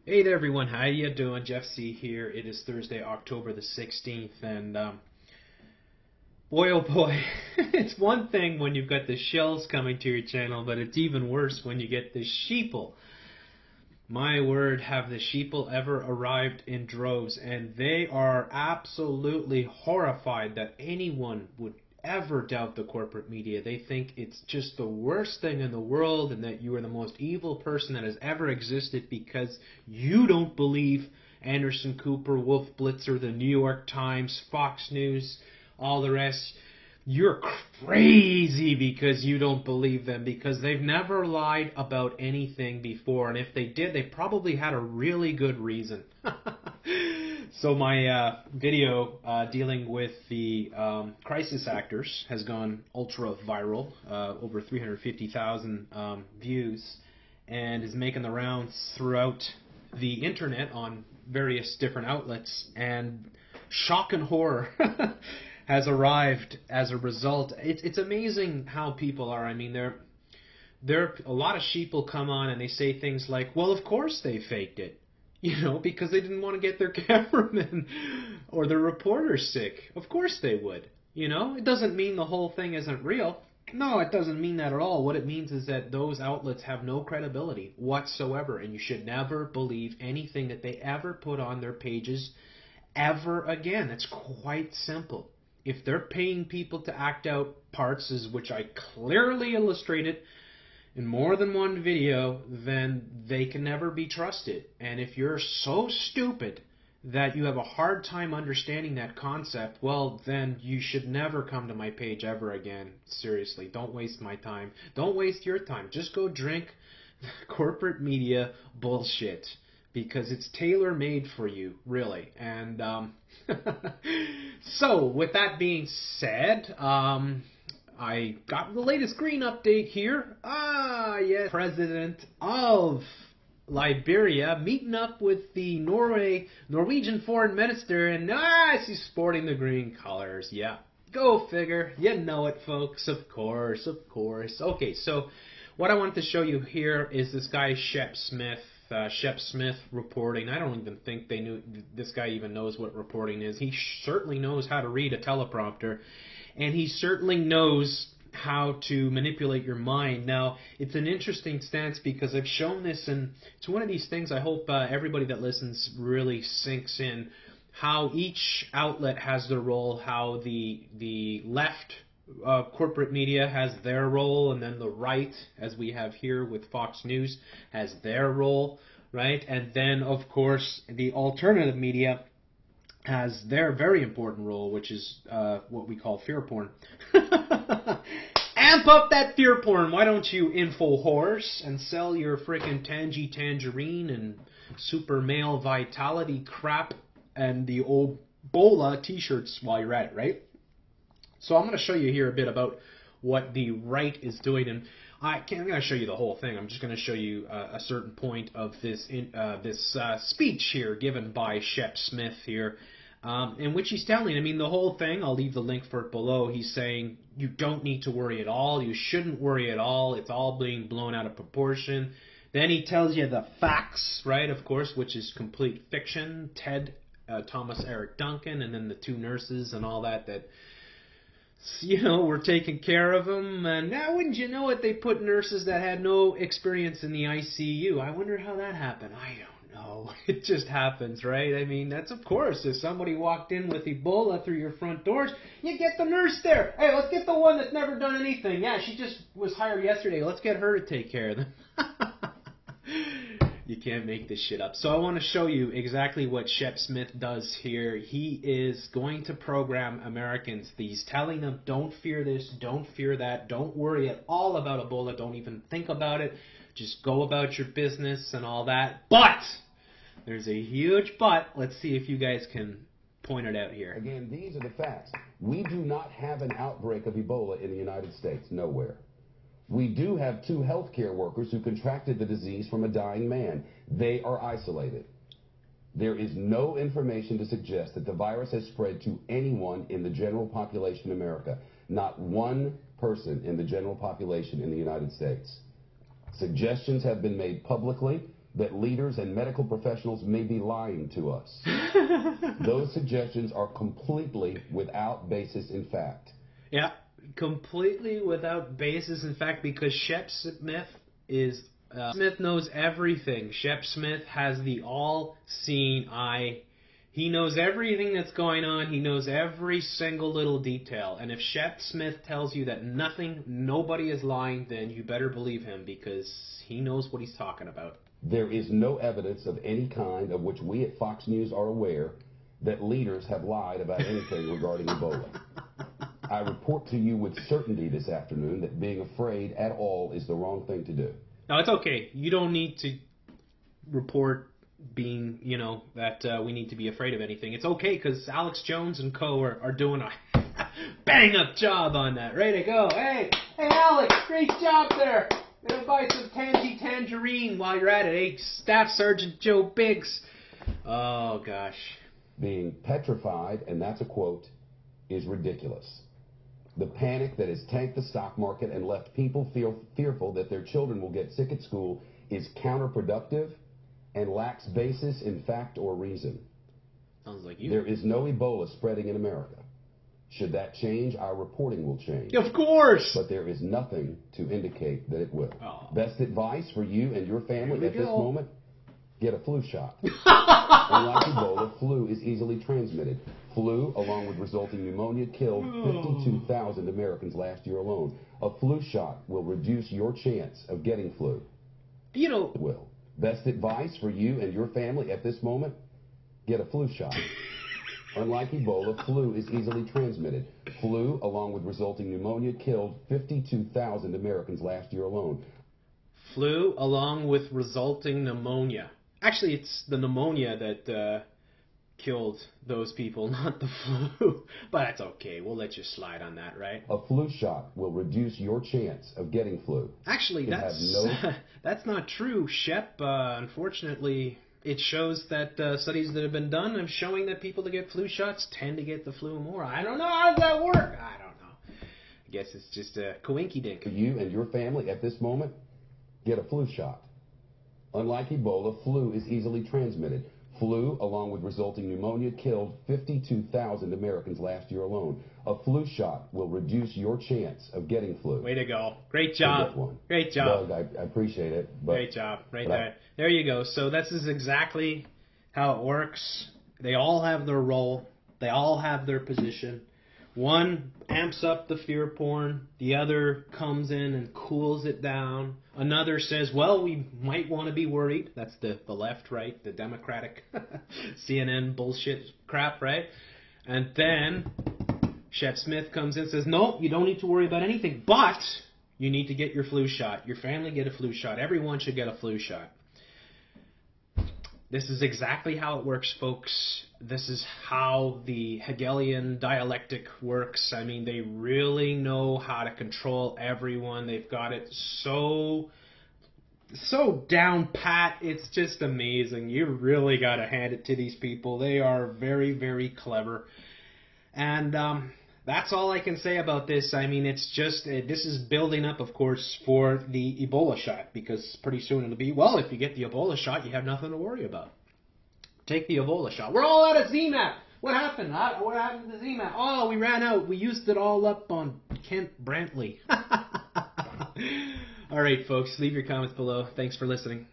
Hey there everyone, how you doing? Jeff C here. It is Thursday, October the 16th, and boy oh boy, it's one thing when you've got the shells coming to your channel, but it's even worse when you get the sheeple. My word, have the sheeple ever arrived in droves, and they are absolutely horrified that anyone would ever doubt the corporate media. They think it's just the worst thing in the world and that you are the most evil person that has ever existed because you don't believe Anderson Cooper, Wolf Blitzer, the New York Times, Fox News, all the rest. You're crazy because you don't believe them, because they've never lied about anything before, and if they did, they probably had a really good reason. So my video dealing with the crisis actors has gone ultra viral, over 350,000 views, and is making the rounds throughout the internet on various different outlets, and shock and horror has arrived as a result. It's amazing how people are. I mean, there a lot of sheeple come on and they say things like, well, of course they faked it. You know, because they didn't want to get their cameraman or their reporter sick. Of course they would. You know, it doesn't mean the whole thing isn't real. No, it doesn't mean that at all. What it means is that those outlets have no credibility whatsoever, and you should never believe anything that they ever put on their pages ever again. It's quite simple. If they're paying people to act out parts, as which I clearly illustrated in more than one video, then they can never be trusted. And if you're so stupid that you have a hard time understanding that concept, well, then you should never come to my page ever again. Seriously, don't waste my time. Don't waste your time. Just go drink corporate media bullshit, because it's tailor-made for you, really. And so, with that being said, I got the latest green update here. Yes, President of Liberia meeting up with the Norwegian foreign minister, and she's sporting the green colors. Yeah, go figure. You know it, folks. Of course, of course. Okay, so what I wanted to show you here is this guy Shep Smith. Shep Smith reporting. I don't even think this guy even knows what reporting is. He certainly knows how to read a teleprompter, and he certainly knows how to manipulate your mind. Now, it's an interesting stance because I've shown this, and it's one of these things I hope everybody that listens really sinks in, how each outlet has their role, how the left corporate media has their role, and then the right, as we have here with Fox News, has their role, right? And then, of course, the alternative media has their very important role, which is what we call fear porn. Amp up that fear porn. Why don't you info horse and sell your frickin' tangerine and super male vitality crap and the old Ebola t-shirts while you're at it, right? So I'm going to show you here a bit about what the right is doing, and I'm going to show you the whole thing. I'm just going to show you a certain point of this speech here given by Shep Smith here, in which he's telling, I mean, the whole thing, I'll leave the link for it below, he's saying you don't need to worry at all, you shouldn't worry at all, it's all being blown out of proportion. Then he tells you the facts, right, of course, which is complete fiction, Thomas Eric Duncan, and then the two nurses and all that you know, we're taking care of them, and now wouldn't you know it, they put nurses that had no experience in the ICU. I wonder how that happened. I don't know. It just happens, right? I mean, that's of course, if somebody walked in with Ebola through your front doors, you get the nurse there. Hey, let's get the one that's never done anything. Yeah, she just was hired yesterday. Let's get her to take care of them. You can't make this shit up. So I want to show you exactly what Shep Smith does here. He is going to program Americans. He's telling them, don't fear this, don't fear that, don't worry at all about Ebola, don't even think about it, just go about your business and all that. But there's a huge but. Let's see if you guys can point it out here. Again, these are the facts. We do not have an outbreak of Ebola in the United States, nowhere. We do have 2 healthcare workers who contracted the disease from a dying man. They are isolated. There is no information to suggest that the virus has spread to anyone in the general population in America. Not one person in the general population in the United States. Suggestions have been made publicly. that leaders and medical professionals may be lying to us. Those suggestions are completely without basis in fact. Yeah, completely without basis in fact, because Shep Smith is... Smith knows everything. Shep Smith has the all-seeing eye. He knows everything that's going on. He knows every single little detail. And if Shep Smith tells you that nobody is lying, then you better believe him, because he knows what he's talking about. There is no evidence of any kind of which we at Fox News are aware that leaders have lied about anything regarding Ebola. I report to you with certainty this afternoon that being afraid at all is the wrong thing to do. No, it's okay. You don't need to report being, that we need to be afraid of anything. It's okay, because Alex Jones and co. are doing a bang-up job on that. Ready to go. Hey, Alex, great job there. Gonna buy some tangerine while you're at it. Hey, Staff Sergeant Joe Biggs. Oh, gosh. Being petrified, and that's a quote, is ridiculous. The panic that has tanked the stock market and left people fearful that their children will get sick at school is counterproductive and lacks basis in fact or reason. Sounds like you. There is no Ebola spreading in America. Should that change, our reporting will change. Of course! But there is nothing to indicate that it will. Oh. Best advice for you and your family at this moment, get a flu shot. Unlike Ebola, flu is easily transmitted. Flu, along with resulting pneumonia, killed 52,000 Americans last year alone. A flu shot will reduce your chance of getting flu. It will. Best advice for you and your family at this moment, get a flu shot. Unlike Ebola, flu is easily transmitted. Flu, along with resulting pneumonia, killed 52,000 Americans last year alone. Flu, along with resulting pneumonia. Actually, it's the pneumonia that killed those people, not the flu. But that's okay. We'll let you slide on that, right? A flu shot will reduce your chance of getting flu. Actually, that's not true, Shep. Unfortunately, it shows that studies that have been done are showing that people that get flu shots tend to get the flu more. I don't know. How does that work? I don't know. I guess it's just a coinky-dink. For you and your family at this moment, get a flu shot. Unlike Ebola, flu is easily transmitted. Flu, along with resulting pneumonia, killed 52,000 Americans last year alone. A flu shot will reduce your chance of getting flu. Way to go. Great job. Great job. Doug, I appreciate it. Great job. Right there. There you go. So this is exactly how it works. They all have their role. They all have their position. One amps up the fear porn. The other comes in and cools it down. Another says, well, we might want to be worried. That's the left, right? The Democratic CNN bullshit crap, right? And then Shep Smith comes in and says, no, you don't need to worry about anything, but you need to get your flu shot. Your family get a flu shot. Everyone should get a flu shot. This is exactly how it works, folks. This is how the Hegelian dialectic works. I mean, they really know how to control everyone. They've got it so down pat. It's just amazing. You really got to hand it to these people. They are very, very clever. And that's all I can say about this. I mean, it's just, this is building up, of course, for the Ebola shot, because pretty soon it'll be, well, if you get the Ebola shot, you have nothing to worry about. Take the Ebola shot. We're all out of ZMAP. What happened? What happened to ZMAP? Oh, we ran out. We used it all up on Kent Brantley. All right, folks, leave your comments below. Thanks for listening.